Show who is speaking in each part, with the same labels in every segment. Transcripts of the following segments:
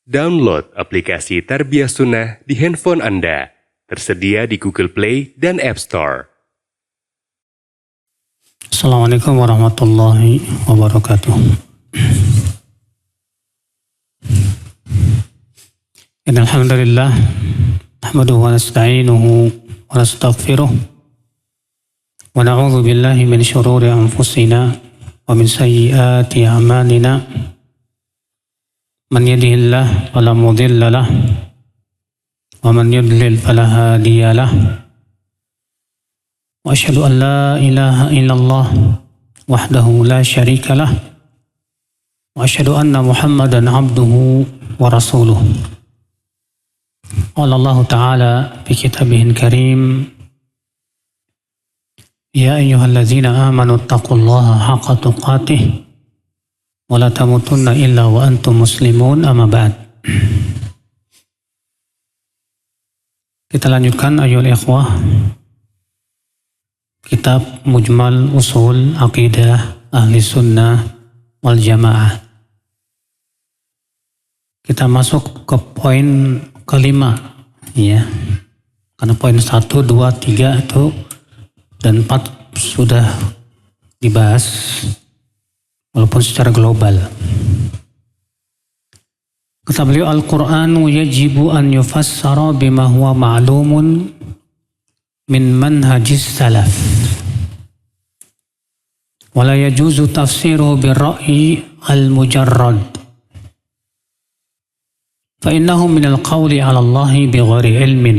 Speaker 1: Download aplikasi Tarbiyah Sunnah di handphone Anda. Tersedia di Google Play dan App Store.
Speaker 2: Assalamualaikum warahmatullahi wabarakatuh. Innalhamdulillah nahmaduhu wa nasta'inuhu wa nastaghfiruh wa na'udzu billahi min syururi anfusina wa min sayyiati a'malina. Man yahdihillahu fala mudilla lahu wa man yudlil fala hadiya lahu. Wa asyhadu an la ilaha illallah wahdahu la syarika lah wa asyhadu anna Muhammadan abduhu wa rasuluh. Qala Allah Ta'ala fi kitabihil karim, ya ayyuhallazina amanu taqullaha haqqa tuqatih wa la tamutunna illa wa antum muslimun, amma ba'd. Kita lanjutkan ayyuhal ikhwah kitab Mujmal Usul Aqidah Ahli Sunnah wal Jamaah. Kita masuk ke poin kelima, ya. Karena poin 1, 2, 3 itu dan 4 sudah dibahas walaupun secara global. Kata beliau, Al-Qur'anu yajibu an yufassara bima huwa ma'lumun min manhajis salaf wala yajuzu tafsiruhu birra'yi al-mujarrad fa innahu min al-qawli 'ala Allahi bighairi ilmin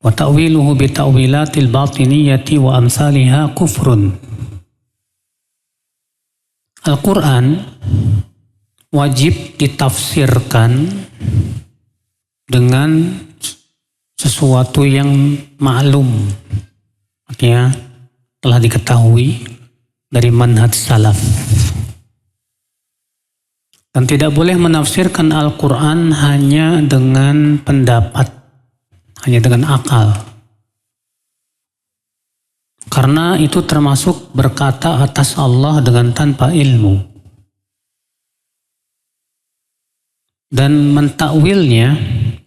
Speaker 2: wa ta'wiluhu bi ta'wilatil batiniyyati wa amsalha kufrun. Al-Qur'an wajib ditafsirkan dengan sesuatu yang maklum, artinya telah diketahui dari manhaj salaf. Dan tidak boleh menafsirkan Al-Quran hanya dengan pendapat, hanya dengan akal. Karena itu termasuk berkata atas Allah dengan tanpa ilmu. Dan mentakwilnya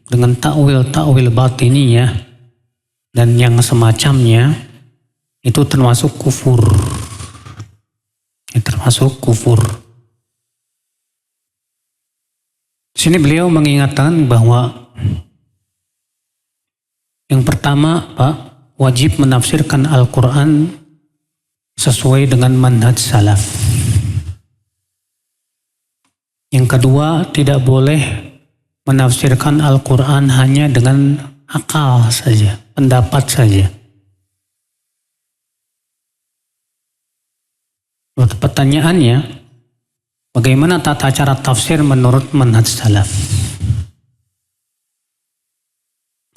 Speaker 2: dengan takwil batiniyah dan yang semacamnya itu termasuk kufur. Termasuk kufur. Di sini beliau mengingatkan bahwa yang pertama, Pak, wajib menafsirkan Al-Quran sesuai dengan manhaj salaf. Yang kedua, tidak boleh menafsirkan Al-Quran hanya dengan akal saja, pendapat saja. Pertanyaannya, bagaimana tata cara tafsir menurut manhaj salaf?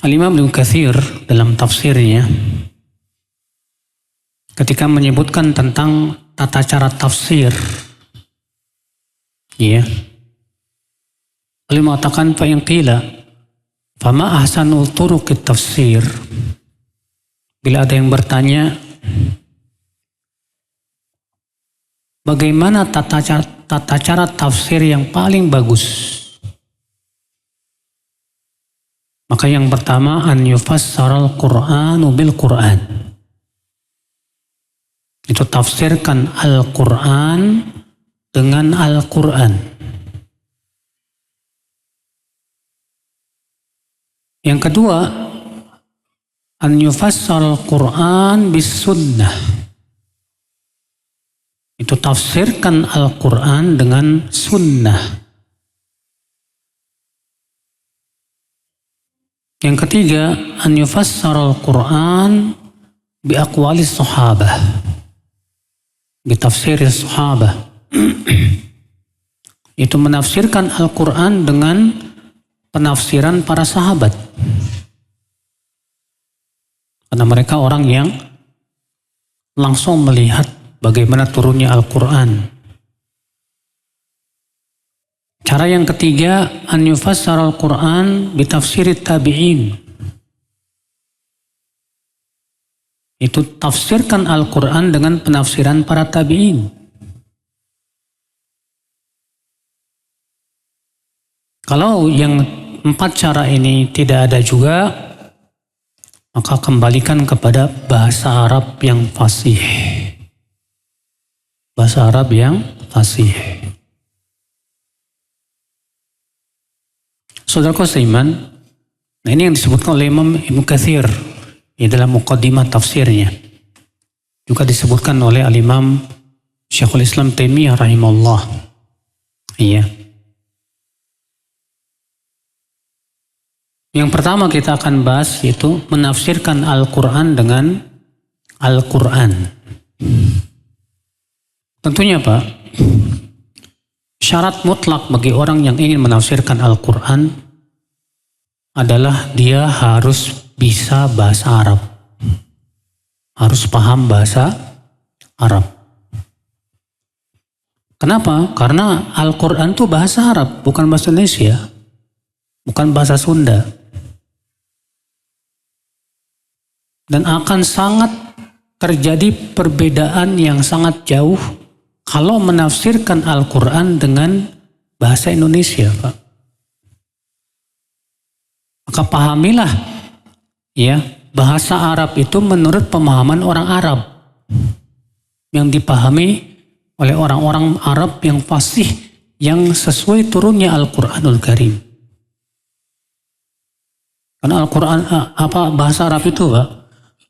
Speaker 2: Al-Imam Ibnu Katsir dalam tafsirnya, ketika menyebutkan tentang tata cara tafsir, ya, beliau mengatakan fa'in qila fama ahsanul turuqit tafsir. Bila ada yang bertanya, bagaimana tata cara tafsir yang paling bagus? Maka yang pertama, an yufassaral Qur'anu bil Qur'an. Itu tafsirkan Al-Qur'an dengan Al-Qur'an. Yang kedua, an yufassal Qur'an bis sunnah. Itu tafsirkan Al-Qur'an dengan sunnah. Yang ketiga, an yufassal Qur'an bi aqwalis sahabah. Bi tafsiris sahabah. Itu menafsirkan Al-Qur'an dengan penafsiran para sahabat. Karena mereka orang yang langsung melihat bagaimana turunnya Al-Quran. Cara yang ketiga, an yufassar Al-Quran bitafsirit tabi'in. Itu tafsirkan Al-Quran dengan penafsiran para tabi'in. Kalau yang 4 cara ini tidak ada juga, maka kembalikan kepada bahasa Arab yang fasih. Bahasa Arab yang fasih. Saudaraku seiman, nah ini yang disebutkan oleh Imam Ibnu Katsir di dalam muqaddimah tafsirnya. Juga disebutkan oleh Al-Imam Syekhul Islam Taimiyah rahimahullah. Iya. Yang pertama kita akan bahas yaitu menafsirkan Al-Quran dengan Al-Quran. Tentunya Pak, syarat mutlak bagi orang yang ingin menafsirkan Al-Quran adalah dia harus bisa bahasa Arab. Harus paham bahasa Arab. Kenapa? Karena Al-Quran itu bahasa Arab, bukan bahasa Indonesia. Bukan bahasa Sunda. Dan akan sangat terjadi perbedaan yang sangat jauh kalau menafsirkan Al-Quran dengan bahasa Indonesia, Pak. Maka pahamilah, ya, bahasa Arab itu menurut pemahaman orang Arab yang dipahami oleh orang-orang Arab yang fasih, yang sesuai turunnya Al-Quranul Karim. Karena Al-Quran, bahasa Arab itu, Pak,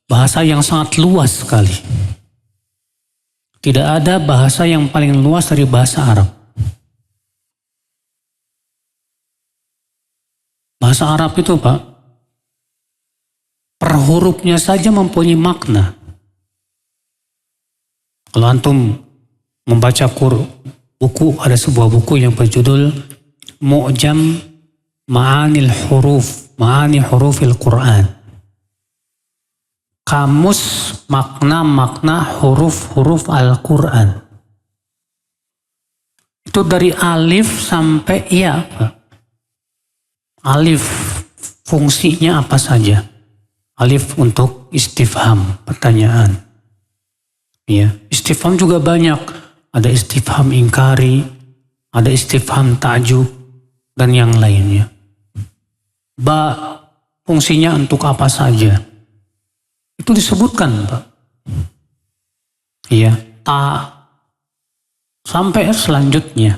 Speaker 2: bahasa yang sangat luas sekali. Tidak ada bahasa yang paling luas dari bahasa Arab. Bahasa Arab itu, Pak, per hurufnya saja mempunyai makna. Kalau antum membaca buku, ada sebuah buku yang berjudul Mu'jam Ma'anil Huruf, Ma'ani Hurufil Quran. Kamus makna-makna huruf-huruf Al-Quran. Itu dari alif sampai ya, Pak. Alif fungsinya apa saja? Alif untuk istifham, pertanyaan. Ya, istifham juga banyak. Ada istifham ingkari, ada istifham ta'jub, dan yang lainnya. Ba fungsinya untuk apa saja? Itu disebutkan, Pak. Iya, ta sampai selanjutnya.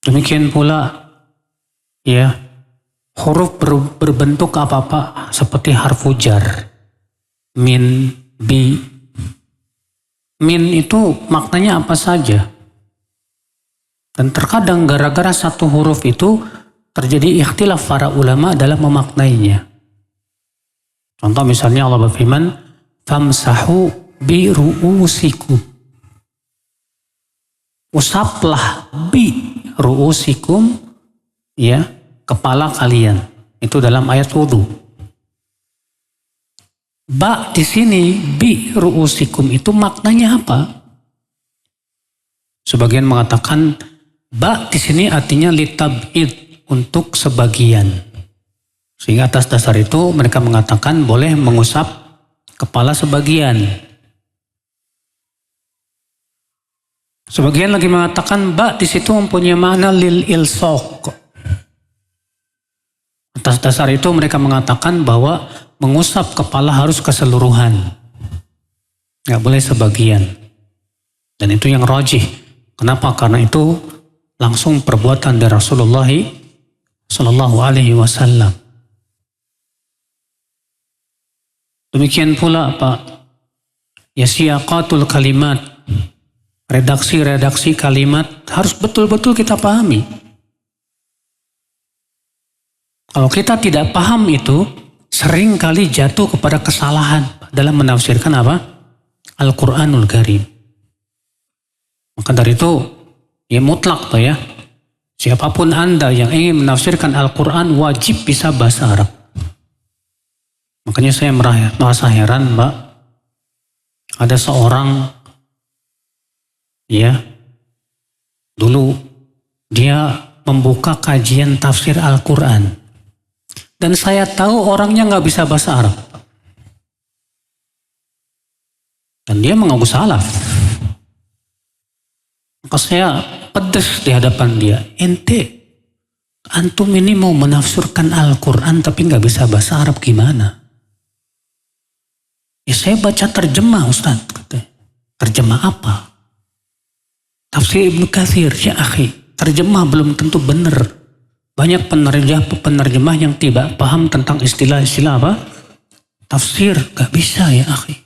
Speaker 2: Demikian pula, ya, huruf berbentuk apa-apa seperti harfu jar. Min, bi. Min itu maknanya apa saja. Dan terkadang gara-gara satu huruf itu terjadi ikhtilaf para ulama dalam memaknainya. Contoh misalnya Allah berfirman, famsahu bi ru'usikum. Usaplah bi ru'usikum, ya, kepala kalian. Itu dalam ayat wudu. Ba di sini bi ru'usikum itu maknanya apa? Sebagian mengatakan ba di sini artinya litab'id, untuk sebagian. Sehingga atas dasar itu mereka mengatakan boleh mengusap kepala sebagian. Sebagian lagi mengatakan ba di situ mempunyai makna lil ilsaq. Atas dasar itu mereka mengatakan bahwa mengusap kepala harus keseluruhan. Nggak boleh sebagian. Dan itu yang rajih. Kenapa? Karena itu langsung perbuatan dari Rasulullah Sallallahu Alaihi Wasallam. Demikian pula Pak, ya, siyaqatul kalimat, redaksi-redaksi kalimat harus betul-betul kita pahami. Kalau kita tidak paham itu, sering kali jatuh kepada kesalahan dalam menafsirkan apa? Al-Quranul Karim. Maka dari itu, ya mutlak tuh ya, siapapun Anda yang ingin menafsirkan Al-Quran wajib bisa bahasa Arab. Makanya saya merasa heran, Mbak. Ada seorang, ya, dulu dia membuka kajian tafsir Al-Quran. Dan saya tahu orangnya nggak bisa bahasa Arab. Dan dia mengaku salaf. Maka saya pedes di hadapan dia. Ente Antum ini mau menafsirkan Al-Quran tapi nggak bisa bahasa Arab gimana? Ya saya baca terjemah Ustaz. Terjemah apa? Tafsir Ibnu Katsir, ya akhi. Terjemah belum tentu benar. Banyak penerjemah yang tidak paham tentang istilah-istilah apa? Tafsir, gak bisa ya akhi.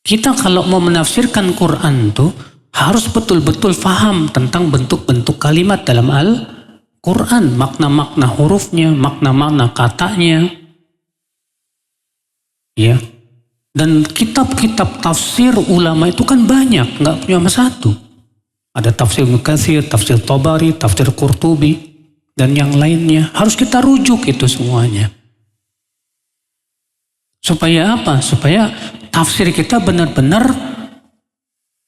Speaker 2: Kita kalau mau menafsirkan Quran tuh harus betul-betul paham tentang bentuk-bentuk kalimat dalam Al-Quran. Makna-makna hurufnya, makna-makna katanya. Ya. Dan kitab-kitab tafsir ulama itu kan banyak, gak cuma satu. Ada tafsir Ibnu Katsir, tafsir Tabari, tafsir Qurtubi, dan yang lainnya. Harus kita rujuk itu semuanya. Supaya apa? Supaya tafsir kita benar-benar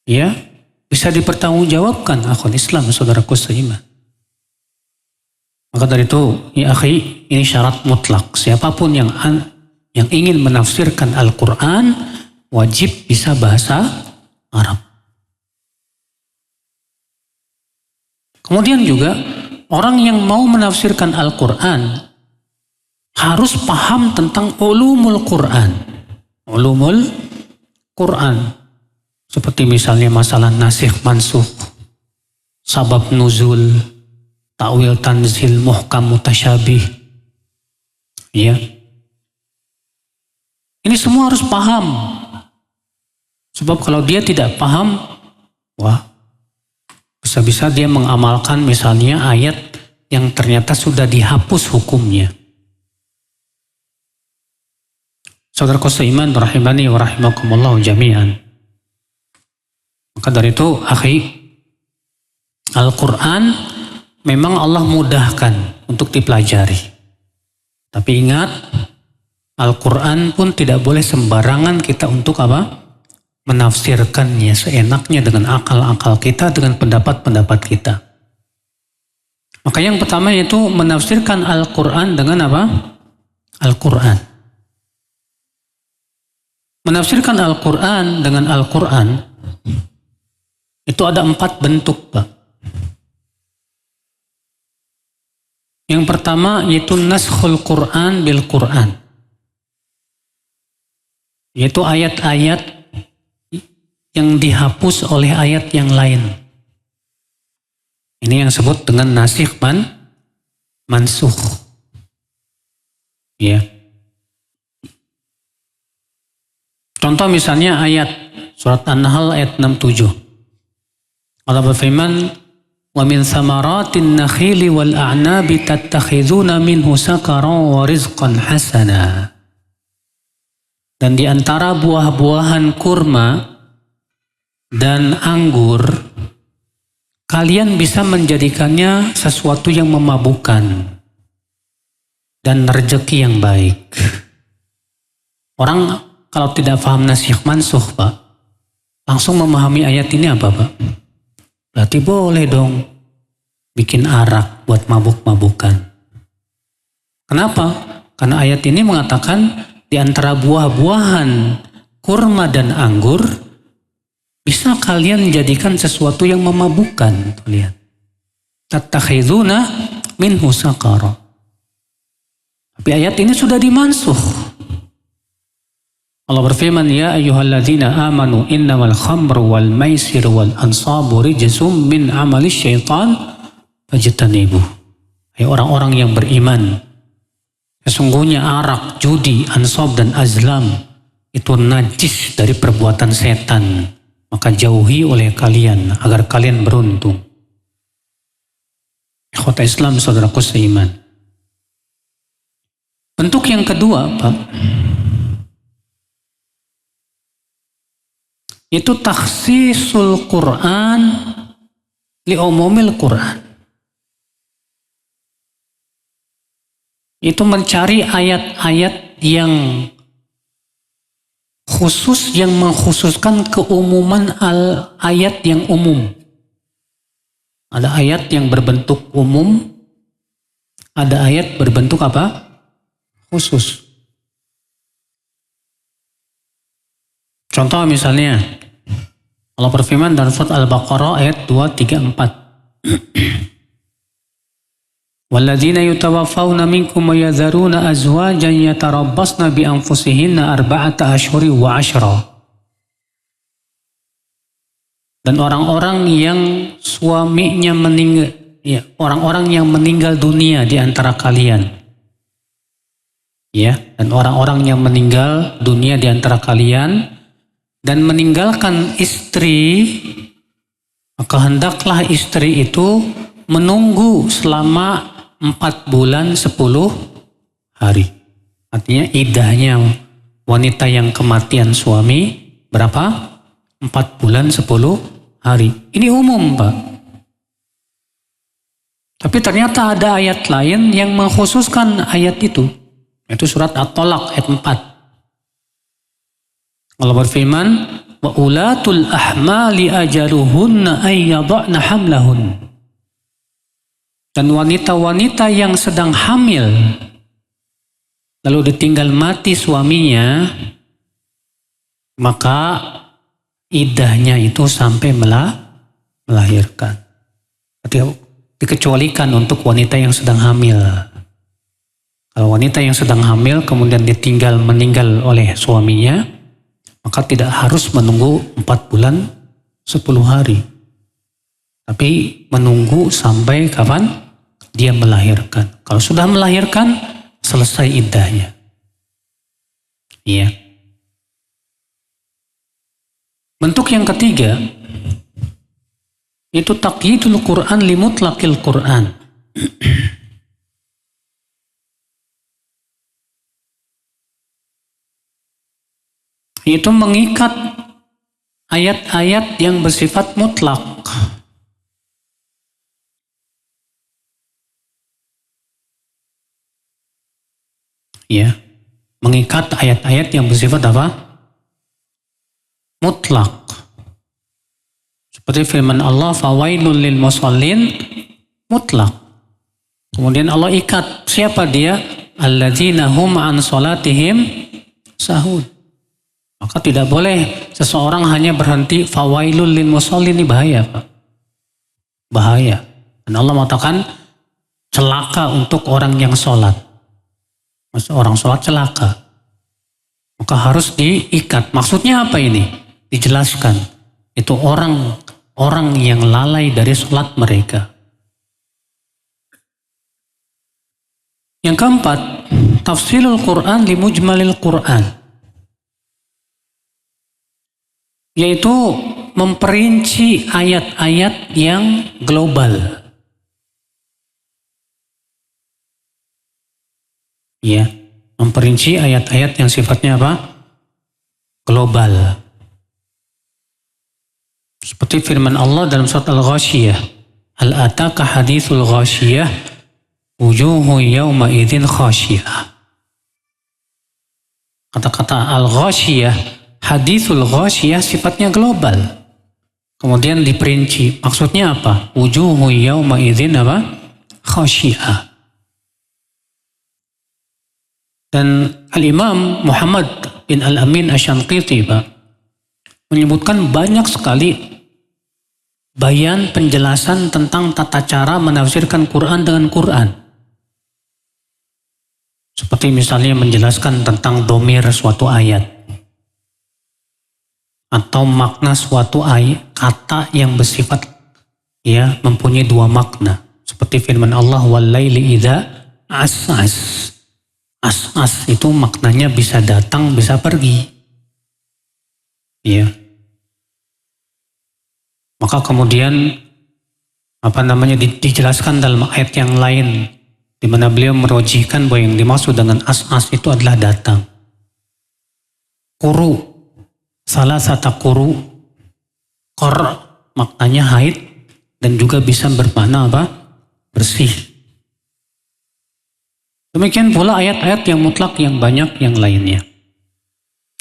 Speaker 2: ya bisa dipertanggungjawabkan akhwat Islam, saudaraku seiman. Maka dari itu, ya akhi, ini syarat mutlak. Siapapun yang ingin menafsirkan Al-Quran wajib bisa bahasa Arab. Kemudian juga orang yang mau menafsirkan Al-Quran harus paham tentang ulumul Quran. Ulumul Quran. Seperti misalnya masalah nasikh mansukh, sabab nuzul, ta'wil tanzil, muhkam mutasyabih. Ya. Ini semua harus paham. Sebab kalau dia tidak paham, wah, bisa-bisa dia mengamalkan misalnya ayat yang ternyata sudah dihapus hukumnya. Saudaraku seiman rahimani wa rahimakumullah jami'an. Maka dari itu, akhi, Al-Quran memang Allah mudahkan untuk dipelajari. Tapi ingat, Al-Quran pun tidak boleh sembarangan kita untuk apa? Menafsirkannya seenaknya dengan akal-akal kita, dengan pendapat-pendapat kita. Maka yang pertama yaitu menafsirkan Al-Quran dengan apa? Al-Quran. Menafsirkan Al-Quran dengan Al-Quran itu ada 4 bentuk, Pak. Yang pertama yaitu naskhul Quran bil Quran. Yaitu ayat-ayat yang dihapus oleh ayat yang lain. Ini yang disebut dengan nasikh mansukh. Ya. Contoh misalnya ayat surat An-Nahl ayat 67. Allah berfirman, "Wa min thamaratin nakhili wal a'nabi tattakhizuna minhu sakaran wa rizqan hasana." Dan di antara buah-buahan kurma dan anggur, kalian bisa menjadikannya sesuatu yang memabukkan dan rezeki yang baik. Orang kalau tidak paham nasikh mansukh, Pak, langsung memahami ayat ini apa, Pak? Berarti boleh dong bikin arak buat mabuk-mabukan. Kenapa? Karena ayat ini mengatakan di antara buah-buahan kurma dan anggur bisa kalian jadikan sesuatu yang memabukkan. Lihat. Tattakhizuna minhu sakara. Tapi ayat ini sudah dimansuh. Allah berfirman, "Ya ayyuhalladzina amanu innamal khamru wal maisir wal ansabu rijsum min amali syaitan fajtanibuh." Hai orang-orang yang beriman, sesungguhnya arak, judi, ansab dan azlam itu najis dari perbuatan setan, maka jauhi oleh kalian agar kalian beruntung. Ikhwata Islam, saudaraku seiman. Bentuk yang kedua, Pak, itu takhsisul Quran li umumil Quran. Itu mencari ayat-ayat yang khusus, yang mengkhususkan keumuman ayat yang umum. Ada ayat yang berbentuk umum, ada ayat berbentuk apa? Khusus. Contoh misalnya, Allah berfirman dalam surat Al-Baqarah ayat 234. Walladzina yutawaffawna minkum wa yadharuna azwajan yatarabbasna bi anfusihinna arba'ata ashhuri wa ashra. Dan orang-orang yang suaminya meninggal, ya, orang-orang yang meninggal dunia di antara kalian. Ya, dan orang-orang yang meninggal dunia di antara kalian dan meninggalkan istri, maka hendaklah istri itu menunggu selama 4 bulan 10 hari. Artinya iddahnya wanita yang kematian suami berapa? 4 bulan 10 hari. Ini umum, Pak. Tapi ternyata ada ayat lain yang mengkhususkan ayat itu. Itu surat At-Tolak ayat 4. Allah berfirman, wa ulatul ahmali ajaluhunna ayyadhna hamlahun. Dan wanita-wanita yang sedang hamil lalu ditinggal mati suaminya, maka iddahnya itu sampai melahirkan. Dikecualikan untuk wanita yang sedang hamil. Kalau wanita yang sedang hamil kemudian meninggal oleh suaminya, maka tidak harus menunggu 4 bulan 10 hari. Tapi menunggu sampai kapan? Dia melahirkan. Kalau sudah melahirkan, selesai iddahnya. Iya. Bentuk yang ketiga, itu taqyidul Quran li mutlaqil Quran. Itu mengikat ayat-ayat yang bersifat mutlak. Ya, mengikat ayat-ayat yang bersifat apa? Mutlak. Seperti firman Allah, fawailul lil musallin, mutlak. Kemudian Allah ikat, siapa dia? Alladzina hum an salatihim sahun. Maka tidak boleh seseorang hanya berhenti fawailul lil musallin, ini bahaya, Pak. Bahaya. Dan Allah mengatakan celaka untuk orang yang sholat. Maksudnya orang sholat celaka. Maka harus diikat. Maksudnya apa ini? Dijelaskan. Itu orang yang lalai dari sholat mereka. Yang keempat, tafsirul Quran li mujmalil Quran. Yaitu memperinci ayat-ayat yang global. Ya, memperinci ayat-ayat yang sifatnya apa? Global. Seperti firman Allah dalam surat Al-Ghashiyah. Hal ataka hadithul ghashiyah, wujuhu yawma idzin khashiyah. Kata-kata Al-Ghashiyah, hadithul ghashiyah sifatnya global. Kemudian diperinci. Maksudnya apa? Wujuhu yawma idzin apa? Khashiyah. Dan Al-Imam Muhammad bin Al-Amin Asy-Syanqiti menyebutkan banyak sekali bayan penjelasan tentang tata cara menafsirkan Quran dengan Quran. Seperti misalnya menjelaskan tentang dhamir suatu ayat. Atau makna suatu ayat, kata yang bersifat ya mempunyai 2 makna. Seperti firman Allah, wal-laili idza as'as. As-as itu maknanya bisa datang, bisa pergi. Ya. Maka kemudian dijelaskan dalam ayat yang lain di mana beliau merojihkan bahwa yang dimaksud dengan as-as itu adalah datang. Quru, salah satu quru, qor maknanya haid dan juga bisa bermakna apa? Bersih. Demikian pula ayat-ayat yang mutlak yang banyak yang lainnya.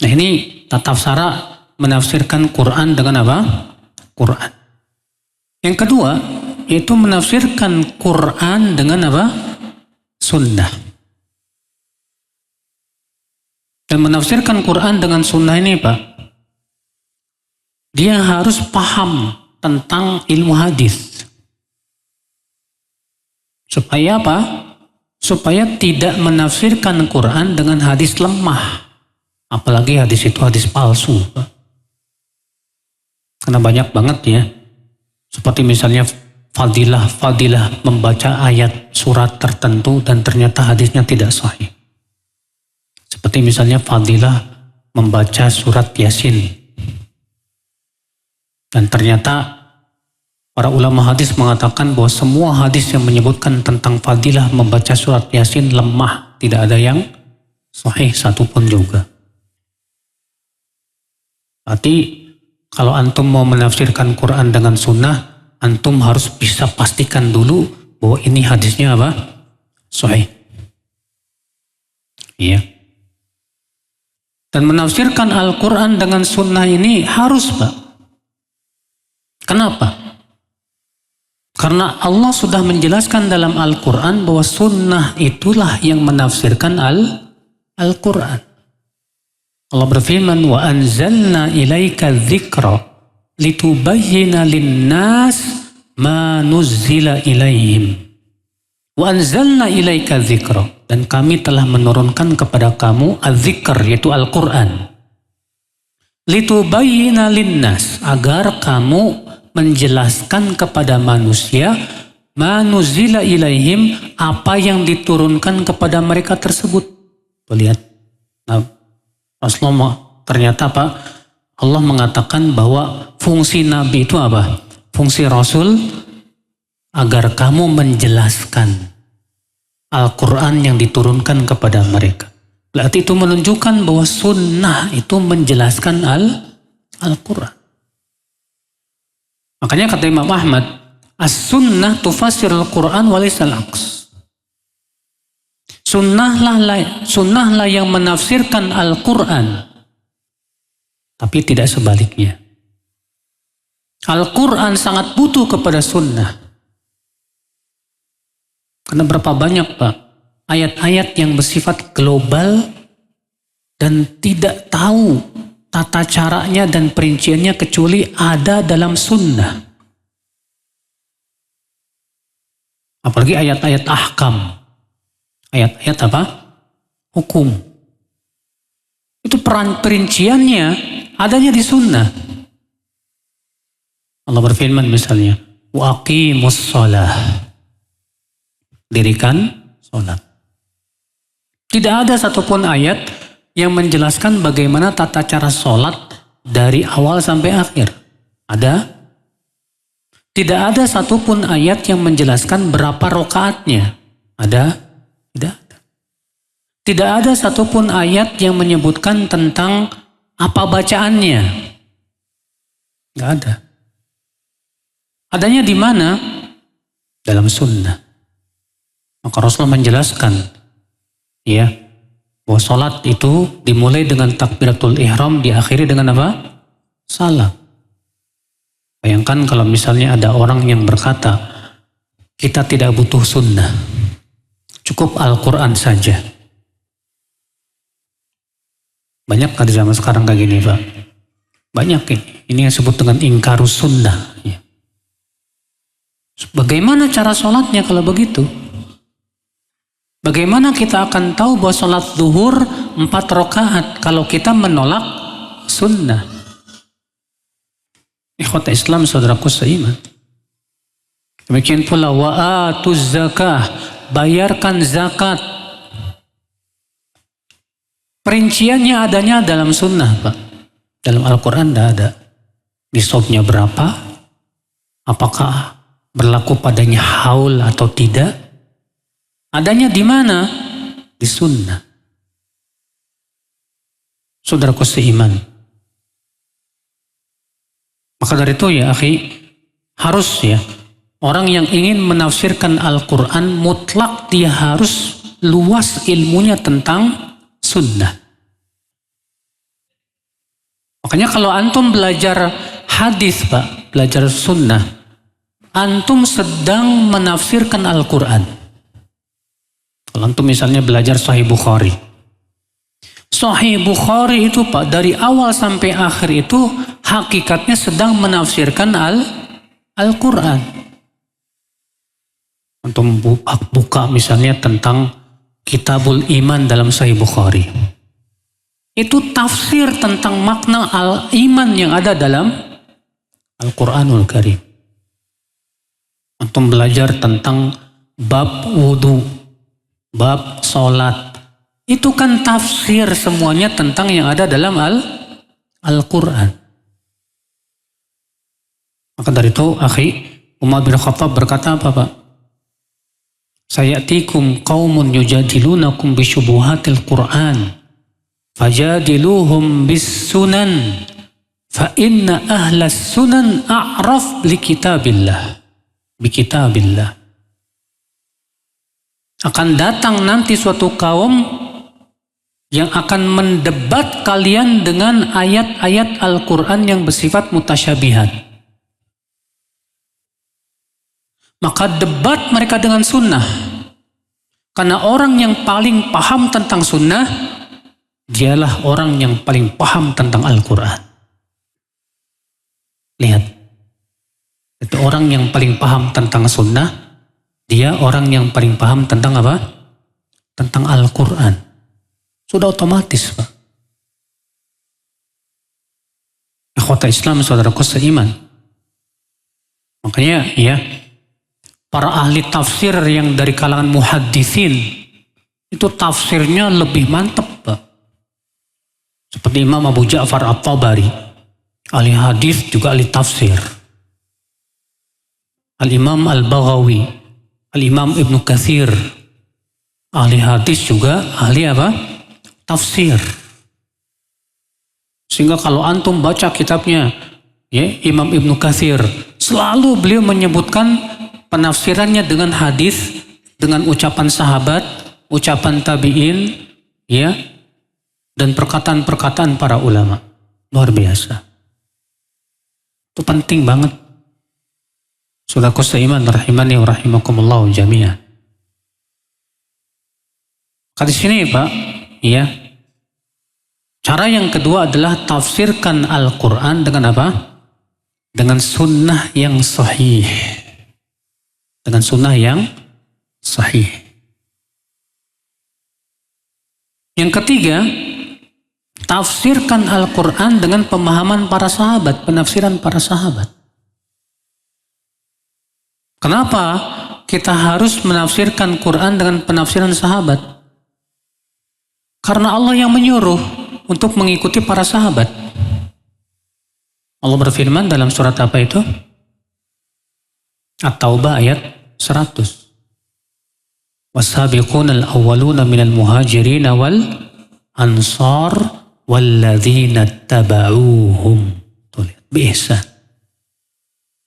Speaker 2: Nah ini tata cara menafsirkan Quran dengan apa? Quran. Yang kedua, yaitu menafsirkan Quran dengan apa? Sunnah. Dan menafsirkan Quran dengan sunnah ini, Pak, dia harus paham tentang ilmu hadis. Supaya apa? Supaya tidak menafsirkan Quran dengan hadis lemah. Apalagi hadis itu hadis palsu. Karena banyak banget ya. Seperti misalnya fadilah membaca ayat surat tertentu dan ternyata hadisnya tidak sahih. Seperti misalnya fadilah membaca surat Yasin. Dan ternyata para ulama hadis mengatakan bahwa semua hadis yang menyebutkan tentang fadilah membaca surat Yasin lemah. Tidak ada yang sahih satupun juga. Berarti kalau antum mau menafsirkan Quran dengan sunnah, antum harus bisa pastikan dulu bahwa ini hadisnya apa? Sahih. Iya. Dan menafsirkan Al-Quran dengan sunnah ini harus, Pak. Kenapa? Karena Allah sudah menjelaskan dalam Al-Quran bahwa sunnah itulah yang menafsirkan Al-Quran. Allah berfirman, wa anzalna ilaika dzikra litubayyina linnas ma nuzzila ilaihim. Wa anzalna ilaika dzikra, dan kami telah menurunkan kepada kamu az-dzikr, yaitu Al-Quran. Litubayyina linnas, agar kamu menjelaskan kepada manusia ma nuzzila ilaihim, apa yang diturunkan kepada mereka tersebut. Lihat. Nah, Rasulullah ternyata Pak, Allah mengatakan bahwa fungsi Nabi itu apa? Fungsi Rasul agar kamu menjelaskan Al-Quran yang diturunkan kepada mereka. Berarti itu menunjukkan bahwa sunnah itu menjelaskan Al-Quran. Makanya kata Imam Ahmad, as-sunnah tufassirul Quran walaysal aqs. Sunnahlah yang menafsirkan Al-Quran, tapi tidak sebaliknya. Al-Quran sangat butuh kepada sunnah. Karena berapa banyak Pak ayat-ayat yang bersifat global dan tidak tahu tata caranya dan perinciannya kecuali ada dalam sunnah. Apalagi ayat-ayat ahkam. Ayat-ayat apa? Hukum. Itu perinciannya adanya di sunnah. Allah berfirman misalnya, wa aqimus shalah. Dirikan sholat. Tidak ada satupun ayat yang menjelaskan bagaimana tata cara sholat dari awal sampai akhir. Ada? Tidak ada satupun ayat yang menjelaskan berapa rokaatnya. Ada? Tidak ada. Tidak ada satupun ayat yang menyebutkan tentang apa bacaannya. Tidak ada. Adanya di mana? Dalam sunnah. Maka Rasulullah menjelaskan, ya, bahwa sholat itu dimulai dengan takbiratul ihram, diakhiri dengan apa? Salam. Bayangkan kalau misalnya ada orang yang berkata, kita tidak butuh sunnah, cukup Al-Quran saja. Banyak kan di zaman sekarang kayak gini Pak? Banyak ini. Ini yang disebut dengan ingkarus sunnah. Ya. Bagaimana cara sholatnya kalau begitu? Bagaimana kita akan tahu bahwa sholat zuhur 4 rakaat kalau kita menolak sunnah? Ikhwata Islam, saudaraku seiman. Demikian pula wa atuz zakah, bayarkan zakat. Perinciannya adanya dalam sunnah Pak. Dalam Al-Quran tidak ada. Nisabnya berapa? Apakah berlaku padanya haul atau tidak? Adanya di mana? Di sunnah. Saudaraku seiman. Maka dari itu ya akhi, harus ya, orang yang ingin menafsirkan Al-Quran mutlak dia harus luas ilmunya tentang sunnah. Makanya kalau antum belajar hadis Pak, belajar sunnah, antum sedang menafsirkan Al-Quran. Kalau antum misalnya belajar Sahih Bukhari. Sahih Bukhari itu Pak, dari awal sampai akhir itu hakikatnya sedang menafsirkan Al-Quran. Antum buka misalnya tentang Kitabul Iman dalam Sahih Bukhari. Itu tafsir tentang makna al-iman yang ada dalam Al-Quranul Karim. Antum belajar tentang bab wudu, bab sholat. Itu kan tafsir semuanya tentang yang ada dalam Al-Quran. Maka dari itu, akhi, Umar bin Khattab berkata apa, Pak? Sayatikum qaumun yujadilunakum bisyubuhatil Qur'an. Fajadiluhum bis sunan. Fa inna ahlas sunan a'raf li kitabillah. Bi kitabillah. Akan datang nanti suatu kaum yang akan mendebat kalian dengan ayat-ayat Al-Quran yang bersifat mutasyabihat. Maka debat mereka dengan sunnah. Karena orang yang paling paham tentang sunnah, dialah orang yang paling paham tentang Al-Quran. Lihat. Itu orang yang paling paham tentang sunnah, dia orang yang paling paham tentang apa? Tentang Al-Quran. Sudah otomatis, Pak. Akhwata Islam, saudaraku seiman. Makanya, ya, para ahli tafsir yang dari kalangan muhadditsin itu tafsirnya lebih mantap, Pak. Seperti Imam Abu Ja'far At-Tabari, ahli hadis juga ahli tafsir. Al-Imam Al-Baghawi, Al-Imam Ibnu Katsir, ahli hadis juga ahli apa? Tafsir. Sehingga kalau antum baca kitabnya, ya, Imam Ibnu Katsir, selalu beliau menyebutkan penafsirannya dengan hadis, dengan ucapan sahabat, ucapan tabi'in, ya, dan perkataan-perkataan para ulama. Luar biasa. Itu penting banget. Saudaraku seiman rahimani wa rahimakumullah jami'an. Di sini, Pak, ya. Cara yang kedua adalah tafsirkan Al-Quran dengan apa? Dengan sunnah yang sahih. Dengan sunnah yang sahih. Yang ketiga, tafsirkan Al-Quran dengan pemahaman para sahabat, penafsiran para sahabat. Kenapa kita harus menafsirkan Quran dengan penafsiran sahabat? Karena Allah yang menyuruh untuk mengikuti para sahabat. Allah berfirman dalam surat apa itu? At-Taubah ayat 100. Was-sabiqunal awwaluna minal muhajirin wal ansar walladzina tabauhum biihsan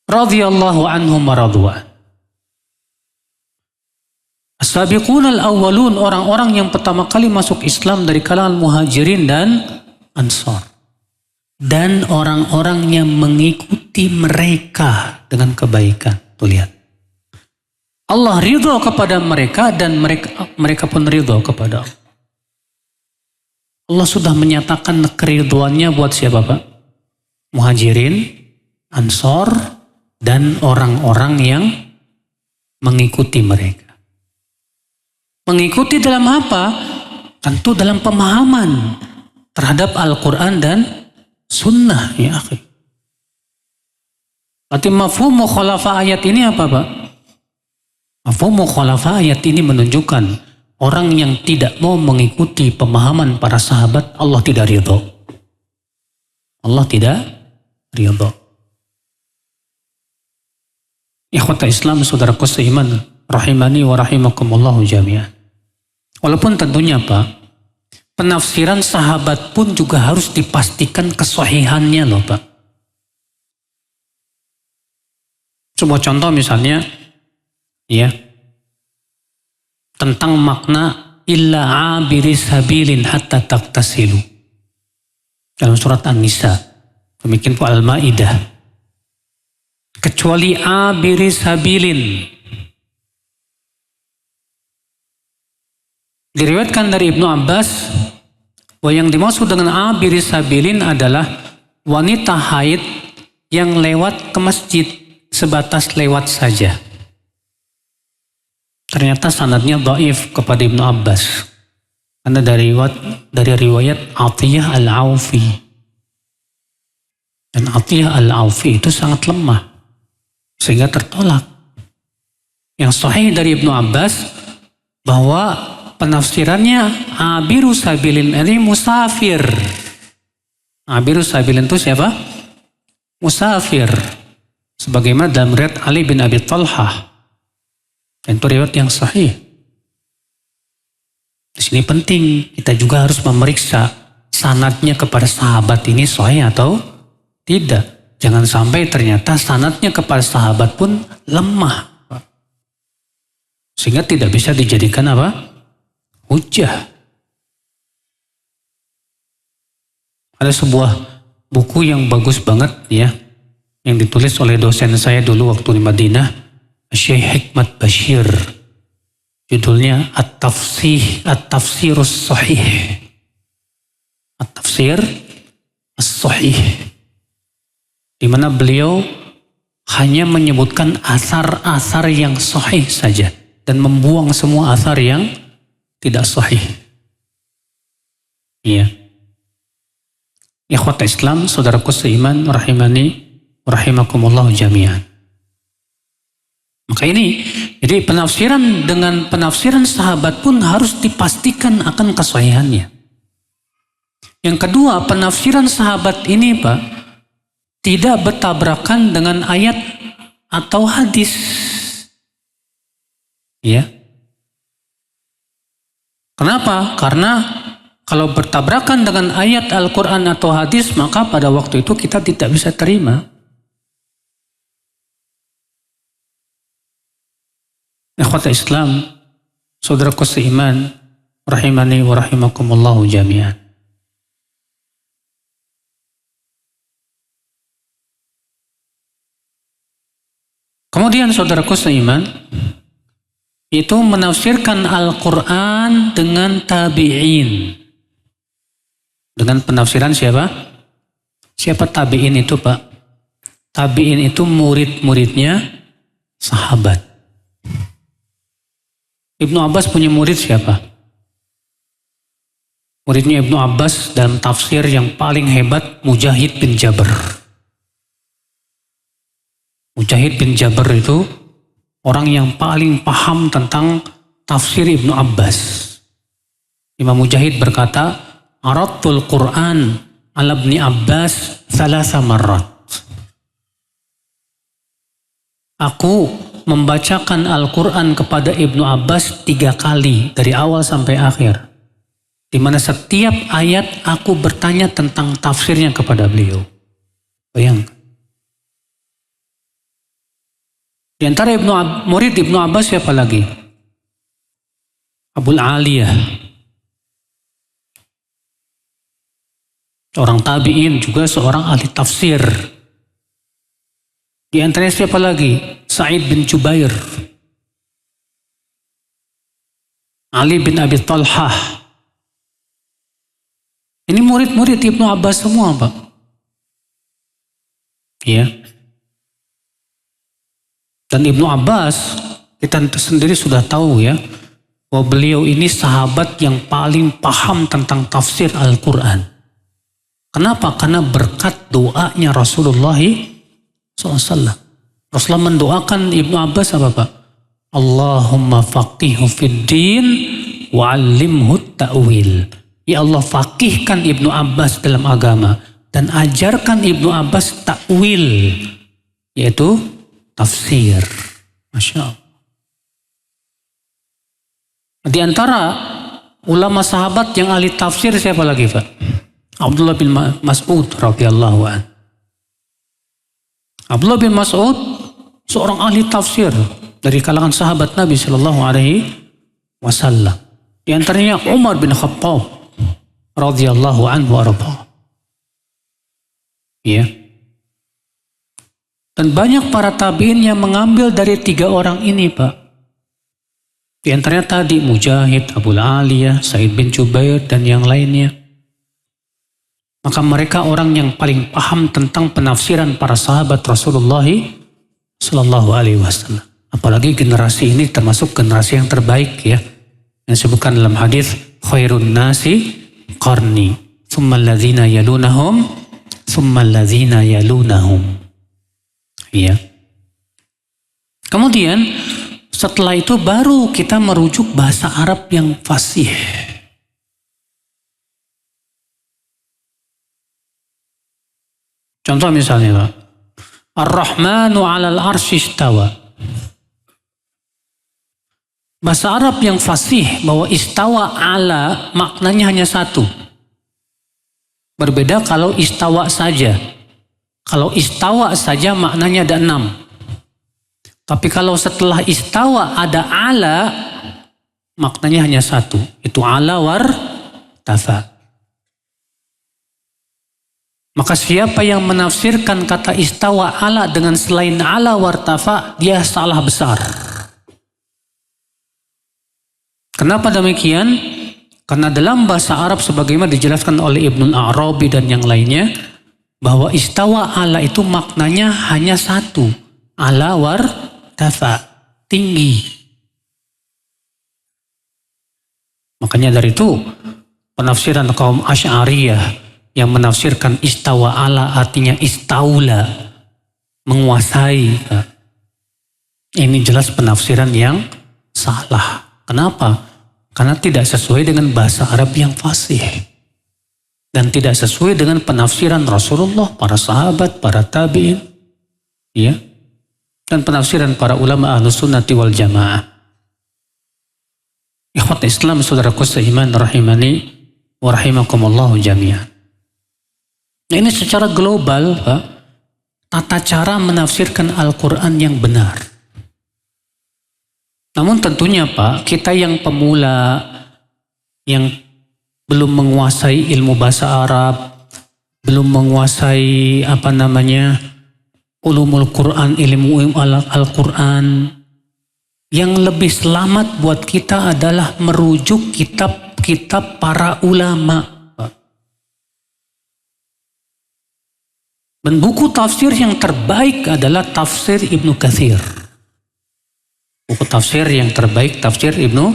Speaker 2: radhiyallahu anhum wa radwan. As-sabiqunal awwalun, orang-orang yang pertama kali masuk Islam dari kalangan muhajirin dan ansar. Dan orang-orang yang mengikuti mereka dengan kebaikan. Tuh lihat. Allah ridho kepada mereka dan mereka pun ridho kepada Allah. Allah sudah menyatakan keridhoannya buat siapa, Pak? Muhajirin, ansar, dan orang-orang yang mengikuti mereka. Mengikuti dalam apa? Tentu dalam pemahaman terhadap Al-Quran dan sunnah, ya akhi. Berarti mafhum mukhalafah ayat ini apa, Pak? Mafhum mukhalafah ayat ini menunjukkan orang yang tidak mau mengikuti pemahaman para sahabat, Allah tidak ridho. Allah tidak ridho. Ikhwata Islam, saudaraku seiman, rahimani wa rahimakumullahu jami'an. Walaupun tentunya, Pak, penafsiran sahabat pun juga harus dipastikan kesahihannya loh, Pak. Sebuah contoh misalnya, ya, tentang makna illa abiri sabilin hatta taqtasilu. Dalam surat An-Nisa, demikian pula Al-Maidah. Kecuali abiri sabilin. Diriwayatkan dari Ibnu Abbas bahwa yang dimaksud dengan abiri sabilin adalah wanita haid yang lewat ke masjid sebatas lewat saja. ternyata sanadnya dhaif kepada Ibnu Abbas. Karena dari riwayat Atiyah Al-Aufi. Dan Atiyah Al-Aufi itu sangat lemah. Sehingga tertolak. Yang sahih dari Ibnu Abbas bahwa penafsirannya abiru sabilin ini musafir. Abiru sabilin itu siapa? Musafir. Sebagaimana dalam riwayat Ali bin Abi Talhah. Dan itu riwayat yang sahih. Di sini penting, kita juga harus memeriksa sanadnya kepada sahabat ini sahih atau tidak. Jangan sampai ternyata sanadnya kepada sahabat pun lemah. Sehingga tidak bisa dijadikan apa? Hujjah. Ada sebuah buku yang bagus banget ya, yang ditulis oleh dosen saya dulu waktu di Madinah, Syekh Hikmat Bashir. Judulnya At-Tafsirus Sahih. At-Tafsir As-Sahih. Di mana beliau hanya menyebutkan asar-asar yang sahih saja dan membuang semua asar yang tidak sahih. Iya. Ikhwat Islam, saudaraku seiman, rahimani, rahimakumullah jami'an. Maka ini, jadi penafsiran dengan penafsiran sahabat pun harus dipastikan akan kesahihannya. Yang kedua, penafsiran sahabat ini Pak, tidak bertabrakan dengan ayat atau hadis. Ya. Kenapa? Karena kalau bertabrakan dengan ayat Al-Quran atau hadis, maka pada waktu itu kita tidak bisa terima. Ikhwata Islam, saudaraku seiman, rahimani wa rahimakumullahu jami'an. Kemudian saudaraku seiman, itu menafsirkan Al-Quran dengan tabi'in. Dengan penafsiran siapa? Siapa tabi'in itu Pak? Tabi'in itu murid-muridnya sahabat. Ibnu Abbas punya murid siapa? Muridnya Ibnu Abbas dalam tafsir yang paling hebat, Mujahid bin Jabr. Mujahid bin Jabr itu orang yang paling paham tentang tafsir Ibnu Abbas. Imam Mujahid berkata, Aradtul Quran ala Ibni Abbas thalatha marrat. Aku membacakan Al-Quran kepada Ibnu Abbas 3 kali dari awal sampai akhir. Di mana setiap ayat aku bertanya tentang tafsirnya kepada beliau. Bayangkan. Di antara murid Ibnu Abbas siapa lagi? Abul Aliyah. Seorang tabi'in, juga seorang ahli tafsir. Di antaranya siapa lagi? Sa'id bin Jubair. Ali bin Abi Talhah. Ini murid-murid Ibnu Abbas semua, Pak. Ya. Dan Ibnu Abbas, kita sendiri sudah tahu ya, bahwa beliau ini sahabat yang paling paham tentang tafsir Al-Quran. Kenapa? Karena berkat doanya Rasulullah SAW. Rasulullah mendoakan Ibnu Abbas apa Pak? Allahumma faqihhu fid din wa'allimhu ta'wil. Ya Allah, faqihkan Ibnu Abbas dalam agama dan ajarkan Ibnu Abbas ta'wil, yaitu tafsir. Masya Allah. Di antara ulama sahabat yang ahli tafsir siapa lagi Pak? Abdullah bin Mas'ud radhiyallahu anhu. Abdullah bin Mas'ud seorang ahli tafsir dari kalangan sahabat Nabi Shallallahu Alaihi Wasallam. Di antaranya Umar bin Khattab radhiyallahu anhu arba. Ya. Dan banyak para tabi'in yang mengambil dari 3 orang ini Pak. Di antaranya tadi Mujahid, Abul Aliyah, Sa'id bin Jubair dan yang lainnya. Maka mereka orang yang paling paham tentang penafsiran para sahabat Rasulullah Sallallahu Alaihi Wasallam. Apalagi generasi ini termasuk generasi yang terbaik ya. Yang disebutkan dalam hadis khairun nasi qarni, tsummal ladzina yalunahum, tsummal ladzina yalunahum. Ya. Kemudian setelah itu baru kita merujuk bahasa Arab yang fasih. Contoh misalnya Pak, Ar-Rahmanu 'alal 'arsy istawa. Bahasa Arab yang fasih bahwa istawa ala maknanya hanya satu. Berbeda kalau istawa saja. Kalau istawa saja maknanya ada 6. Tapi kalau setelah istawa ada ala, maknanya hanya satu. Itu ala war tafa. Maka siapa yang menafsirkan kata istawa ala dengan selain ala war tafa, dia salah besar. Kenapa demikian? Karena dalam bahasa Arab sebagaimana dijelaskan oleh Ibnul A'rabi dan yang lainnya, bahwa istawa ala itu maknanya hanya satu. Ala war tafa, tinggi. Makanya dari itu penafsiran kaum Asy'ariyah yang menafsirkan istawa ala artinya istaula, menguasai. Ini jelas penafsiran yang salah. Kenapa? Karena tidak sesuai dengan bahasa Arab yang fasih. Dan tidak sesuai dengan penafsiran Rasulullah, para sahabat, para tabi'in. Ya. Dan penafsiran para ulama Ahlus Sunnati wal Jamaah. Ikhwat Islam, saudaraku seiman, rahimani wa rahimakumullahu jami'an. Nah, ini secara global, Pak, tata cara menafsirkan Al-Quran yang benar. Namun tentunya Pak, kita yang pemula, yang belum menguasai ilmu bahasa Arab, belum menguasai ulumul Quran, ilmu Al-Quran, yang lebih selamat buat kita adalah merujuk kitab-kitab para ulama. Dan buku tafsir yang terbaik adalah tafsir Ibnu Katsir. Buku tafsir yang terbaik tafsir Ibnu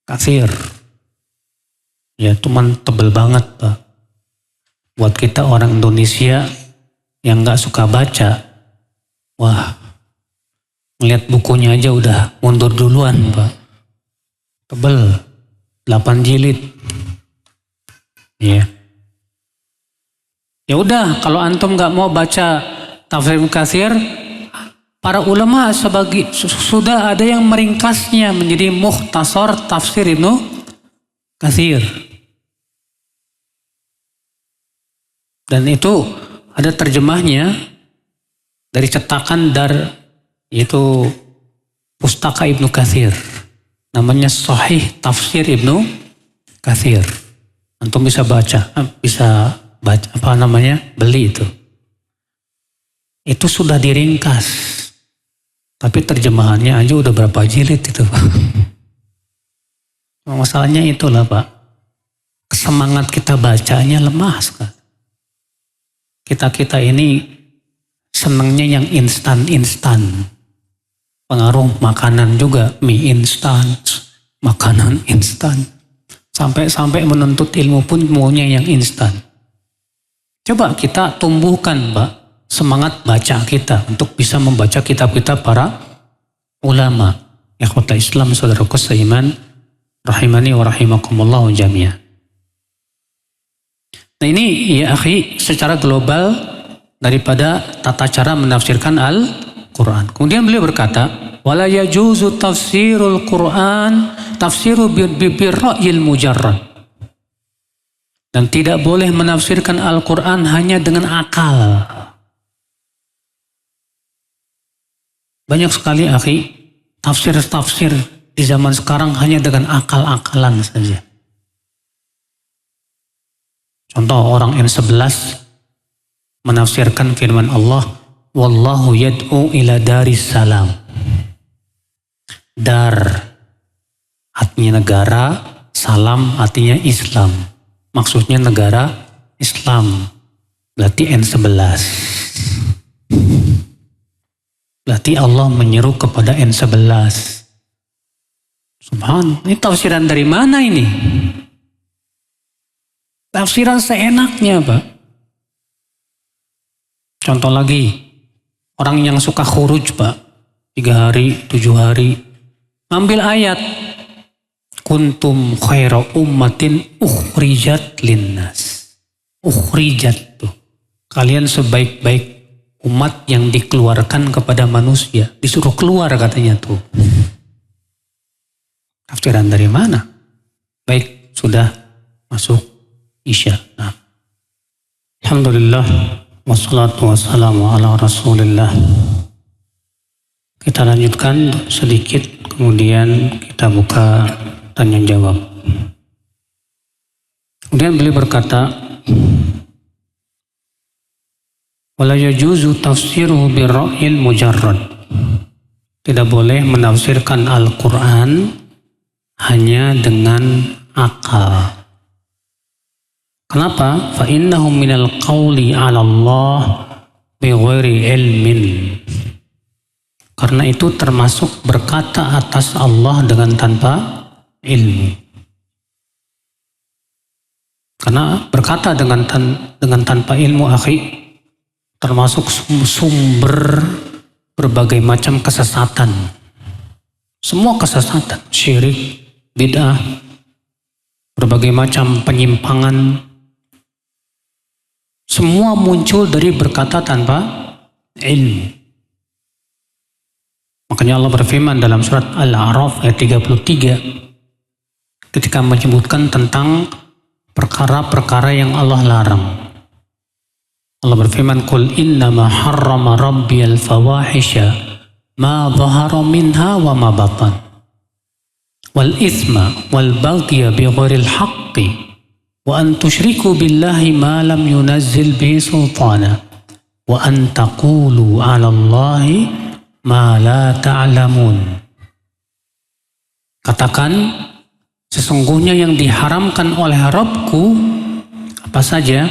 Speaker 2: Katsir. Ya, cuman tebel banget Pak. Buat kita orang Indonesia yang gak suka baca, wah, ngeliat bukunya aja udah mundur duluan Pak. Tebel, 8 jilid. Ya. Ya udah, kalau antum nggak mau baca tafsir Ibnu Katsir, para ulama sudah ada yang meringkasnya menjadi mukhtasar tafsir Ibnu Katsir. Dan itu ada terjemahnya dari cetakan yaitu pustaka Ibnu Katsir. Namanya Sahih Tafsir Ibnu Katsir. Antum bisa baca, beli itu. Itu sudah diringkas. Tapi terjemahannya aja udah berapa jilid itu Pak. Masalahnya itulah Pak. Semangat kita bacanya lemah sekali. Kita ini senangnya yang instan-instan. Pengaruh makanan juga, mie instan, makanan instan. Sampai menuntut ilmu pun maunya yang instan. Coba kita tumbuhkan Pak semangat baca kita untuk bisa membaca kitab-kitab para ulama. Ikhwata Islam, saudaraku seiman, rahimani wa rahimakumullah jami'an. Nah ini ya akhi secara global daripada tata cara menafsirkan Al-Quran. Kemudian beliau berkata, wala yajuzu tafsirul Quran tafsiru birra'yil mujarrad. Dan tidak boleh menafsirkan Al-Quran hanya dengan akal. Banyak sekali akhi, tafsir-tafsir di zaman sekarang hanya dengan akal-akalan saja. Contoh orang N11 menafsirkan firman Allah, wallahu yad'u ila daris salam. Dar artinya negara, salam artinya Islam. Maksudnya negara Islam. Berarti N11. Berarti Allah menyeru kepada N11. Subhanallah, ini tafsiran dari mana ini? Tafsiran seenaknya, Pak. Contoh lagi, orang yang suka khuruj, Pak. 3 hari, 7 hari. Ambil ayat. Kuntum khaira ummatin ukhrijat linnas. Ukhrijat tuh. Kalian sebaik-baik umat yang dikeluarkan kepada manusia. Disuruh keluar katanya tuh. Tafsiran dari mana? Baik, sudah masuk Isya. Nah. Alhamdulillah. Wassalatu wassalamu ala rasulillah. Kita lanjutkan sedikit, kemudian kita buka tanya jawab. Kemudian beliau berkata, wala yajuzu tafsiruhu birra'il mujarrad. Tidak boleh menafsirkan Al-Quran hanya dengan akal. Kenapa? Fa innahum minal qawli 'ala Allah bighairi ilmin. Karena itu termasuk berkata atas Allah dengan tanpa ilmu. Karena berkata dengan tanpa ilmu, akhi, termasuk sumber berbagai macam kesesatan. Semua kesesatan, syirik, bid'ah, berbagai macam penyimpangan, semua muncul dari berkata tanpa ilmu. Makanya Allah berfirman dalam surat Al-A'raf ayat 33 ketika menyebutkan tentang perkara-perkara yang Allah larang. Allah berfirman, "Qul innama harrama rabbiyal fawahisha ma dhahara minha wa ma batan wal ithma wal baghya bighairil haqqi wa an tusyriku billahi ma lam yunazzil bihi sultana wa an taqulu 'ala Allahi ma la ta'lamun." Katakan, sesungguhnya yang diharamkan oleh Rabbku apa saja?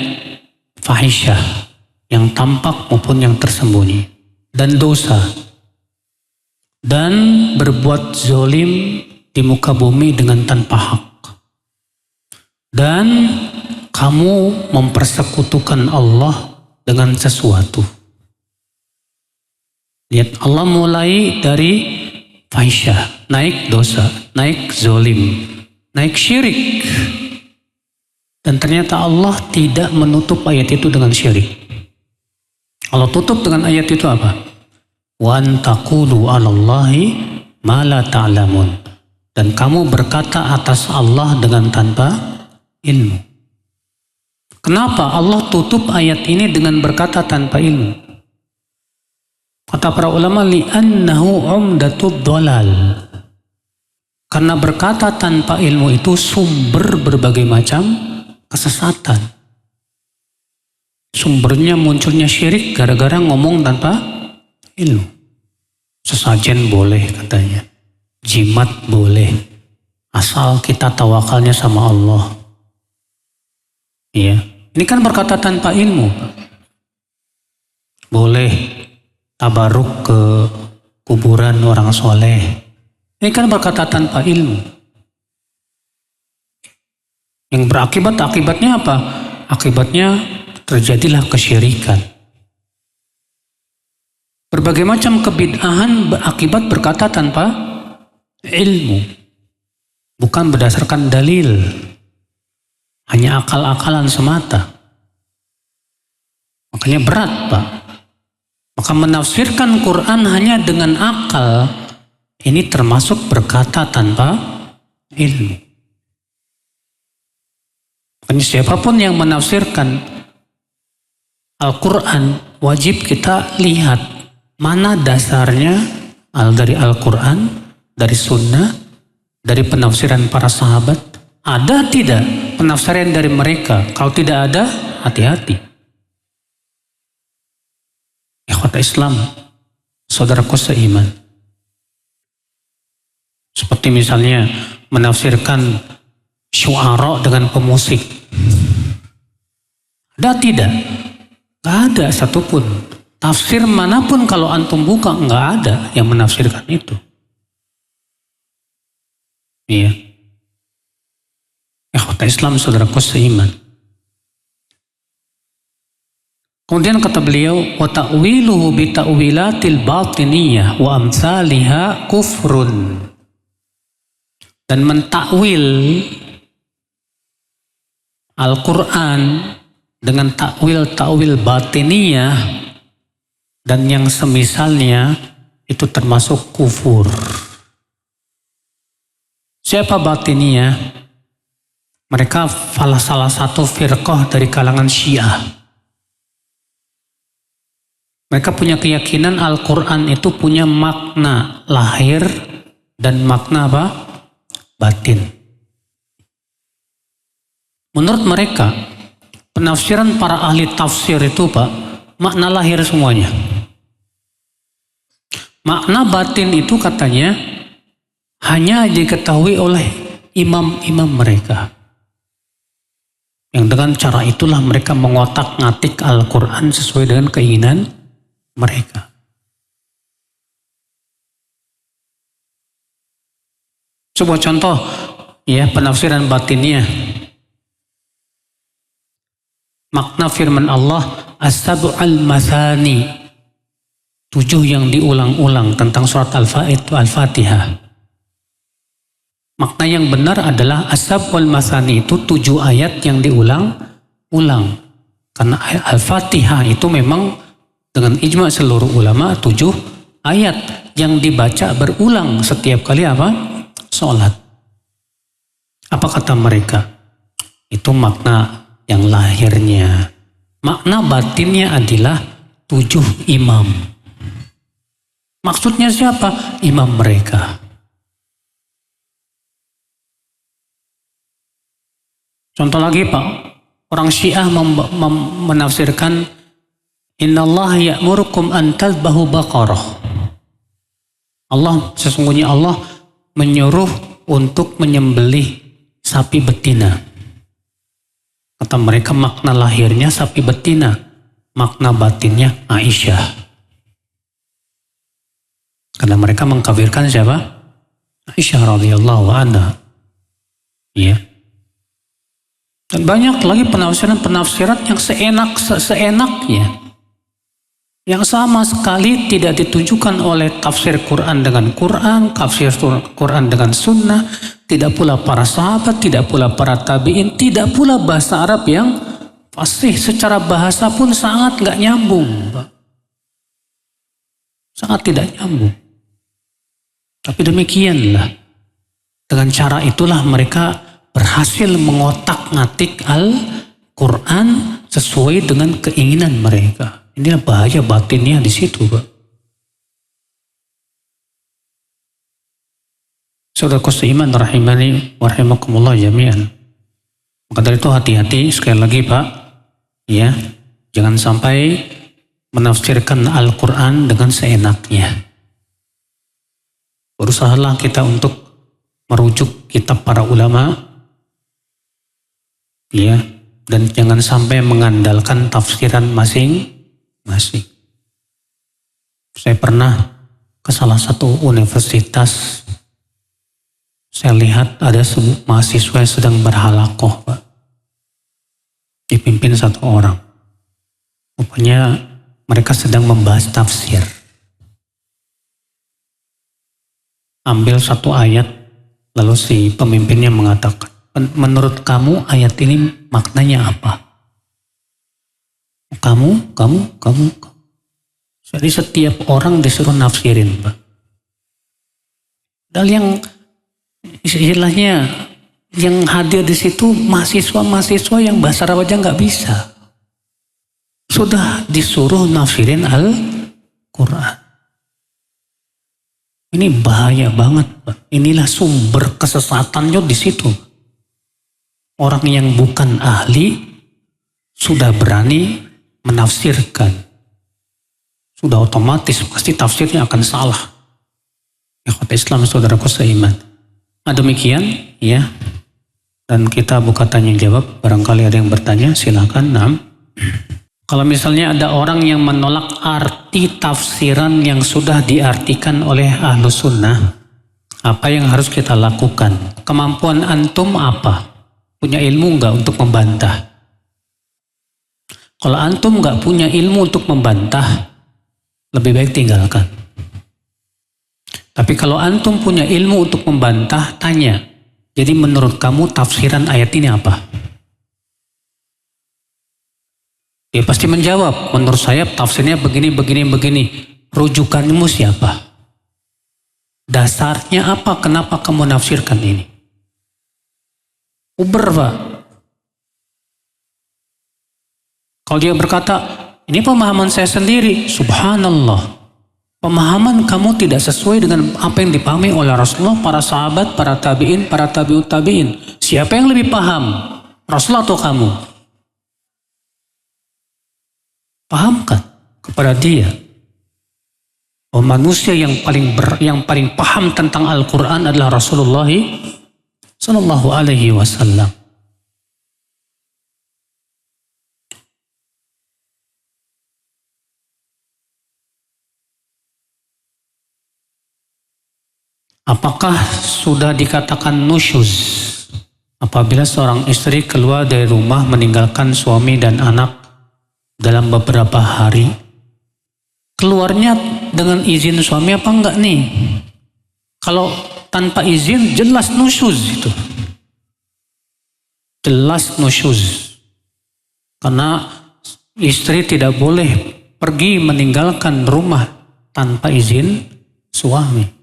Speaker 2: Fahisyah, yang tampak maupun yang tersembunyi, dan dosa, dan berbuat zalim di muka bumi dengan tanpa hak. Dan kamu mempersekutukan Allah dengan sesuatu. Lihat, Allah mulai dari fahisyah, naik dosa, naik zalim, naik syirik. Dan ternyata Allah tidak menutup ayat itu dengan syirik. Allah tutup dengan ayat itu apa? Wa an taqulu 'ala Allahi ma la ta'lamun. Dan kamu berkata atas Allah dengan tanpa ilmu. Kenapa Allah tutup ayat ini dengan berkata tanpa ilmu? Kata para ulama, li'annahu 'umdatud dhalal. Karena berkata tanpa ilmu itu sumber berbagai macam kesesatan. Sumbernya munculnya syirik gara-gara ngomong tanpa ilmu. Sesajen boleh katanya, jimat boleh, asal kita tawakalnya sama Allah. Iya, ini kan berkata tanpa ilmu. Boleh tabaruk ke kuburan orang soleh. Ini kan berkata tanpa ilmu. Yang akibatnya apa? Akibatnya terjadilah kesyirikan. Berbagai macam kebid'ahan berakibat berkata tanpa ilmu. Bukan berdasarkan dalil. Hanya akal-akalan semata. Makanya berat, Pak. Maka menafsirkan Quran hanya dengan akal, ini termasuk berkata tanpa ilmu. Makanya siapapun yang menafsirkan Al-Quran, wajib kita lihat mana dasarnya dari Al-Quran, dari Sunnah, dari penafsiran para sahabat. Ada tidak penafsiran dari mereka? Kalau tidak ada, hati-hati. Ikhwat Islam, saudaraku seiman. Seperti misalnya menafsirkan syu'ara dengan pemusik. Ada tidak? Gak ada satupun. Tafsir manapun kalau antum buka nggak ada yang menafsirkan itu. Iya. Ikhwata Islam, saudaraku seiman. Kemudian kata beliau, wa ta'wiluhu bi ta'wilatil batiniyah wa amsalihha kufrun. Dan mentakwil Al-Quran dengan takwil-takwil batiniyah dan yang semisalnya itu termasuk kufur. Siapa batiniyah? Mereka salah satu firqah dari kalangan Syiah. Mereka punya keyakinan Al-Quran itu punya makna lahir dan makna apa? Batin. Menurut mereka, penafsiran para ahli tafsir itu Pak, makna lahir semuanya. Makna batin itu katanya hanya diketahui oleh imam-imam mereka. Yang dengan cara itulah mereka mengotak-ngatik Al-Quran sesuai dengan keinginan mereka. Sebuah contoh ya penafsiran batinnya. Makna firman Allah as-sab'al mathani, 7 yang diulang-ulang tentang surat Al-Fatihah. Makna yang benar adalah as-sab'al mathani itu 7 ayat yang diulang-ulang. Karena Al-Fatihah itu memang dengan ijma seluruh ulama 7 ayat yang dibaca berulang setiap kali apa? Sholat. Apa kata mereka? Itu makna yang lahirnya. Makna batinnya adalah 7 imam. Maksudnya siapa? Imam mereka. Contoh lagi Pak, orang Syiah menafsirkan innallaha ya'murukum an tadhbahu baqarah. Sesungguhnya Allah menyuruh untuk menyembelih sapi betina. Kata mereka makna lahirnya sapi betina, makna batinnya Aisyah. Karena mereka mengkafirkan siapa? Aisyah radhiyallahu anha. Iya. Dan banyak lagi penafsiran-penafsiran yang seenaknya. Yang sama sekali tidak ditunjukkan oleh tafsir Quran dengan Quran, tafsir Quran dengan sunnah, tidak pula para sahabat, tidak pula para tabi'in, tidak pula bahasa Arab yang fasih. Secara bahasa pun sangat nggak nyambung, Pak. Sangat tidak nyambung. Tapi demikianlah. Dengan cara itulah mereka berhasil mengotak-ngatik Al-Quran sesuai dengan keinginan mereka. Inilah bahaya batinnya di situ, Pak. Saudaraku seiman rahimani wa rahimakumullah jami'an. Maka dari itu hati-hati sekali lagi, Pak. Ya, jangan sampai menafsirkan Al-Quran dengan seenaknya. Berusahalah kita untuk merujuk kitab para ulama, ya, dan jangan sampai mengandalkan tafsiran masing-masing. Saya pernah ke salah satu universitas, saya lihat ada mahasiswa yang sedang berhalakoh, Pak. Dipimpin satu orang. Rupanya mereka sedang membahas tafsir. Ambil satu ayat, lalu si pemimpinnya mengatakan, menurut kamu ayat ini maknanya apa? Kamu. Jadi setiap orang disuruh nafsirin, Pak. Dan yang istilahnya yang hadir di situ mahasiswa yang bahasa Arab aja nggak bisa. Sudah disuruh nafsirin Al-Quran. Ini bahaya banget, Pak. Inilah sumber kesesatannya di situ. Orang yang bukan ahli sudah berani menafsirkan, sudah otomatis pasti tafsirnya akan salah. Ikhwat Islam, saudaraku seiman. Demikian ya. Dan kita buka tanya jawab. Barangkali ada yang bertanya, silakan. Naam. Kalau misalnya ada orang yang menolak arti tafsiran yang sudah diartikan oleh ahlu sunnah, apa yang harus kita lakukan? Kemampuan antum apa? Punya ilmu nggak untuk membantah? Kalau antum nggak punya ilmu untuk membantah, lebih baik tinggalkan. Tapi kalau antum punya ilmu untuk membantah, tanya. Jadi menurut kamu tafsiran ayat ini apa? Dia pasti menjawab, menurut saya tafsirnya begini, begini, begini. Rujukanmu siapa? Dasarnya apa? Kenapa kamu nafsirkan ini? Uber, Pak. Kalau dia berkata, ini pemahaman saya sendiri. Subhanallah. Pemahaman kamu tidak sesuai dengan apa yang dipahami oleh Rasulullah, para sahabat, para tabi'in, para tabi'ut tabi'in. Siapa yang lebih paham? Rasulullah atau kamu? Pahamkan kepada dia. Oh, manusia yang paling paham tentang Al-Quran adalah Rasulullah Sallallahu Alaihi Wasallam. Apakah sudah dikatakan nusyuz apabila seorang istri keluar dari rumah meninggalkan suami dan anak dalam beberapa hari? Keluarnya dengan izin suami apa enggak nih? Kalau tanpa izin jelas nusyuz itu. Jelas nusyuz. Karena istri tidak boleh pergi meninggalkan rumah tanpa izin suami.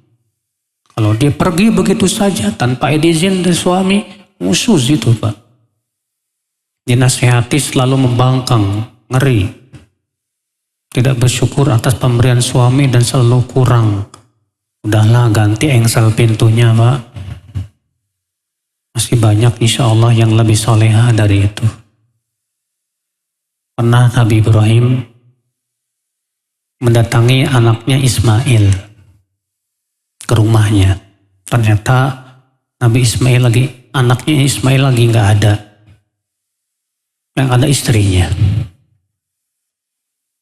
Speaker 2: Kalau dia pergi begitu saja tanpa izin dari suami, nusyuz itu, Pak. Dinasihati selalu membangkang, ngeri. Tidak bersyukur atas pemberian suami dan selalu kurang. Udahlah ganti engsel pintunya, Pak. Masih banyak insya Allah yang lebih soleha dari itu. Pernah Nabi Ibrahim mendatangi anaknya Ismail ke rumahnya. Ternyata anaknya Ismail lagi nggak ada. Yang ada istrinya.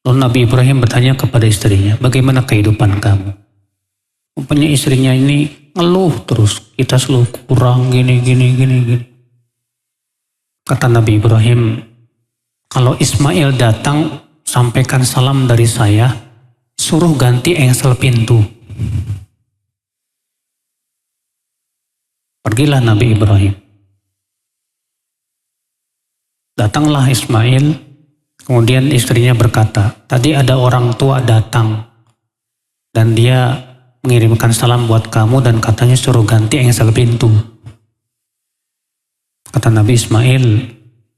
Speaker 2: Lalu Nabi Ibrahim bertanya kepada istrinya, bagaimana kehidupan kamu? Rupanya istrinya ini ngeluh terus, kita selalu kurang gini. Kata Nabi Ibrahim, kalau Ismail datang, sampaikan salam dari saya, suruh ganti engsel pintu. Pergilah Nabi Ibrahim. Datanglah Ismail. Kemudian istrinya berkata, tadi ada orang tua datang dan dia mengirimkan salam buat kamu dan katanya suruh ganti engsel pintu. Kata Nabi Ismail,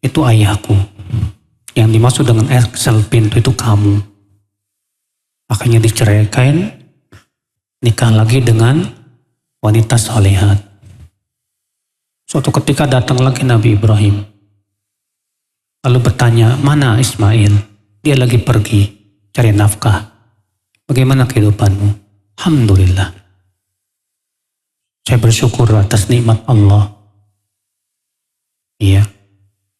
Speaker 2: itu ayahku. Yang dimaksud dengan engsel pintu itu kamu. Makanya diceraikan, nikah lagi dengan wanita solehat. Suatu ketika datang lagi Nabi Ibrahim. Lalu bertanya, mana Ismail? Dia lagi pergi cari nafkah. Bagaimana kehidupanmu? Alhamdulillah. Saya bersyukur atas nikmat Allah. Iya.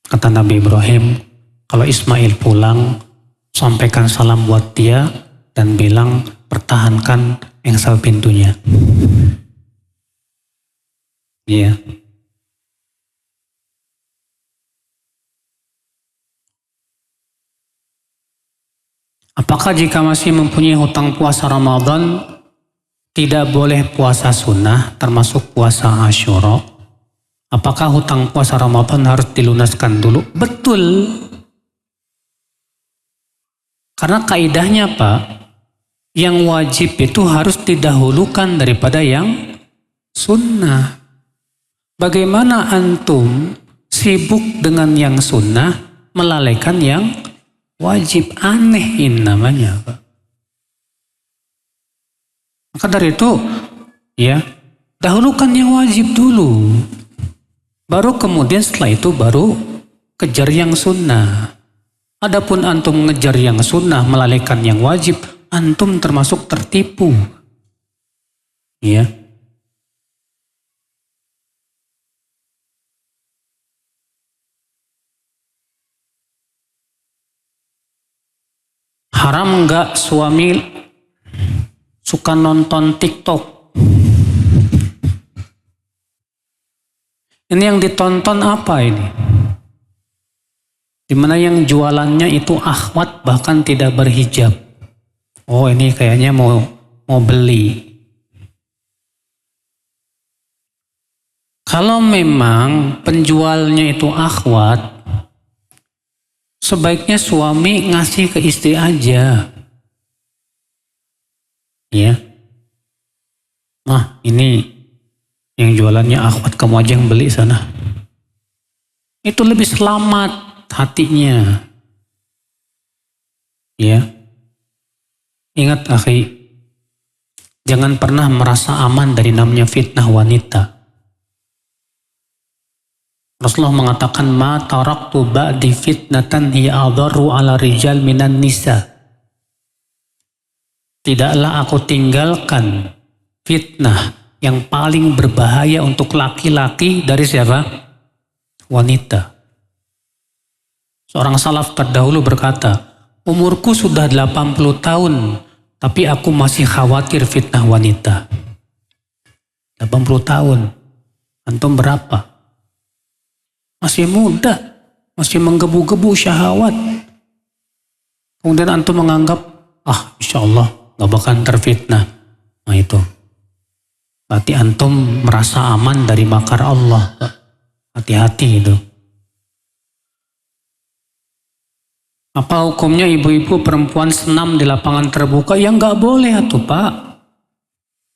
Speaker 2: Kata Nabi Ibrahim, kalau Ismail pulang, sampaikan salam buat dia dan bilang pertahankan engsel pintunya. Iya. Apakah jika masih mempunyai hutang puasa Ramadan, tidak boleh puasa sunnah, termasuk puasa Asyura? Apakah hutang puasa Ramadan harus dilunaskan dulu? Betul. Karena kaidahnya Pak, yang wajib itu harus didahulukan daripada yang sunnah. Bagaimana antum sibuk dengan yang sunnah, melalaikan yang wajib? Aneh ini namanya, Pak. Maka dari itu, ya, dahulukan yang wajib dulu. Baru kemudian setelah itu baru kejar yang sunnah. Adapun antum mengejar yang sunnah, melalaikan yang wajib, antum termasuk tertipu. Ya. Haram nggak suami suka nonton TikTok? Ini yang ditonton apa ini? Dimana yang jualannya itu akhwat bahkan tidak berhijab. Oh, ini kayaknya mau beli. Kalau memang penjualnya itu akhwat, sebaiknya suami ngasih ke istri aja. Ya. Nah, ini yang jualannya akhwat, kamu aja yang beli sana. Itu lebih selamat hatinya. Ya. Ingat akhi, jangan pernah merasa aman dari namanya fitnah wanita. Rasulullah mengatakan, ma taraktu ba'di fitnatan hiya adharru ala rijal minan nisa. Tidaklah aku tinggalkan fitnah yang paling berbahaya untuk laki-laki dari siapa? Wanita. Seorang salaf terdahulu berkata, umurku sudah 80 tahun, tapi aku masih khawatir fitnah wanita. 80 tahun. Antum berapa? Masih muda, masih menggebu-gebu syahwat. Kemudian antum menganggap, insya Allah gak bakal terfitnah. Nah itu. Berarti antum merasa aman dari makar Allah. Hati-hati itu. Apa hukumnya ibu-ibu perempuan senam di lapangan terbuka? Ya gak boleh tuh Pak.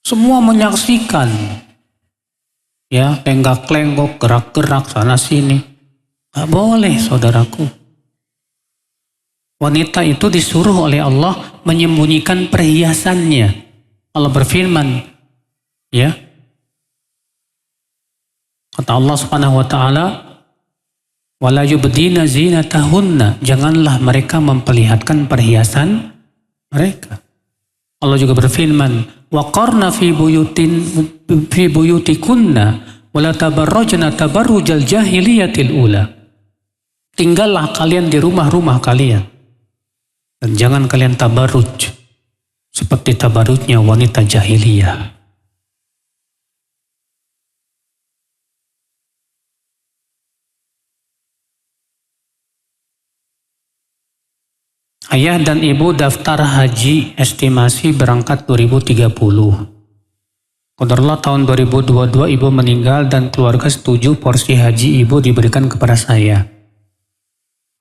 Speaker 2: Semua menyaksikan. Ya, lenggak-lenggok, gerak-gerak sana sini. Gak boleh, saudaraku. Wanita itu disuruh oleh Allah menyembunyikan perhiasannya. Allah berfirman, ya. Kata Allah Subhanahu wa taala, wala yubdina zinatahunna, janganlah mereka memperlihatkan perhiasan mereka. Allah juga berfirman, waqarna fi buyutikunna wala tabarrajna tabarrujal jahiliyatil ula. Tinggallah kalian di rumah-rumah kalian dan jangan kalian tabarruj seperti tabarrujnya wanita jahiliyah. Ayah dan ibu daftar haji estimasi berangkat 2030. Qadarullah tahun 2022 ibu meninggal dan keluarga setuju porsi haji ibu diberikan kepada saya.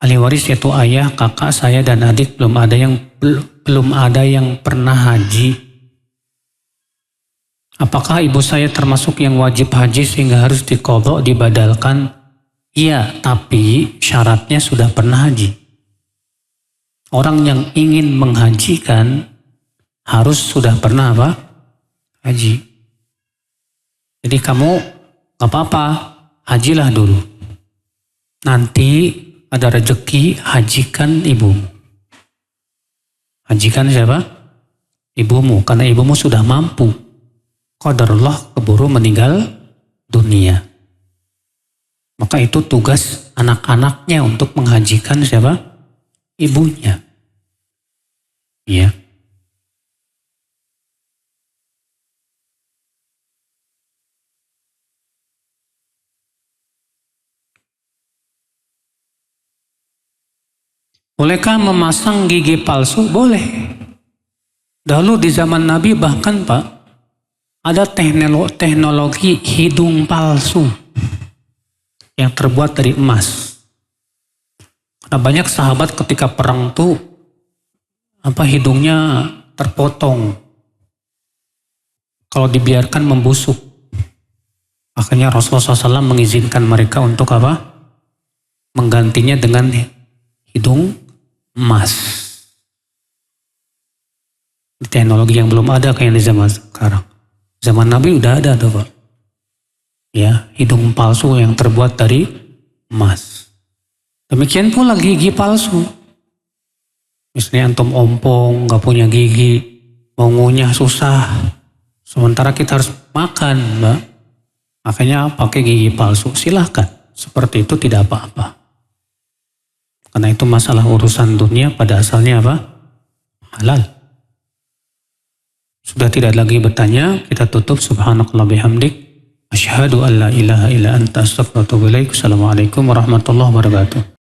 Speaker 2: Ahli waris yaitu ayah, kakak saya dan adik belum ada yang pernah haji. Apakah ibu saya termasuk yang wajib haji sehingga harus diqadha, dibadalkan? Iya, tapi syaratnya sudah pernah haji. Orang yang ingin menghajikan harus sudah pernah apa? Haji. Jadi kamu gak apa-apa, hajilah dulu. Nanti ada rezeki, hajikan ibumu. Hajikan siapa? Ibumu, karena ibumu sudah mampu. Qadarullah keburu meninggal dunia. Maka itu tugas anak-anaknya untuk menghajikan siapa? Ibunya. Ya. Bolehkah memasang gigi palsu? Boleh. Dahulu di zaman Nabi bahkan Pak, ada teknologi hidung palsu yang terbuat dari emas. Karena banyak sahabat ketika perang tuh hidungnya terpotong. Kalau dibiarkan membusuk. Akhirnya Rasulullah SAW mengizinkan mereka untuk menggantinya dengan hidung emas. Teknologi yang belum ada kayak di zaman sekarang. Zaman Nabi udah ada tuh Pak. Ya, hidung palsu yang terbuat dari emas. Demikian pula gigi palsu. Misalnya antum ompong, gak punya gigi, mau ngunyah susah. Sementara kita harus makan, Mbak. Makanya pakai gigi palsu, silahkan. Seperti itu tidak apa-apa. Karena itu masalah urusan dunia pada asalnya halal. Sudah tidak lagi bertanya, kita tutup. Subhanakallah bihamdik. Asyhadu an la ilaha illa anta astaghfiruka wa atubu ilaik. Assalamualaikum warahmatullahi wabarakatuh.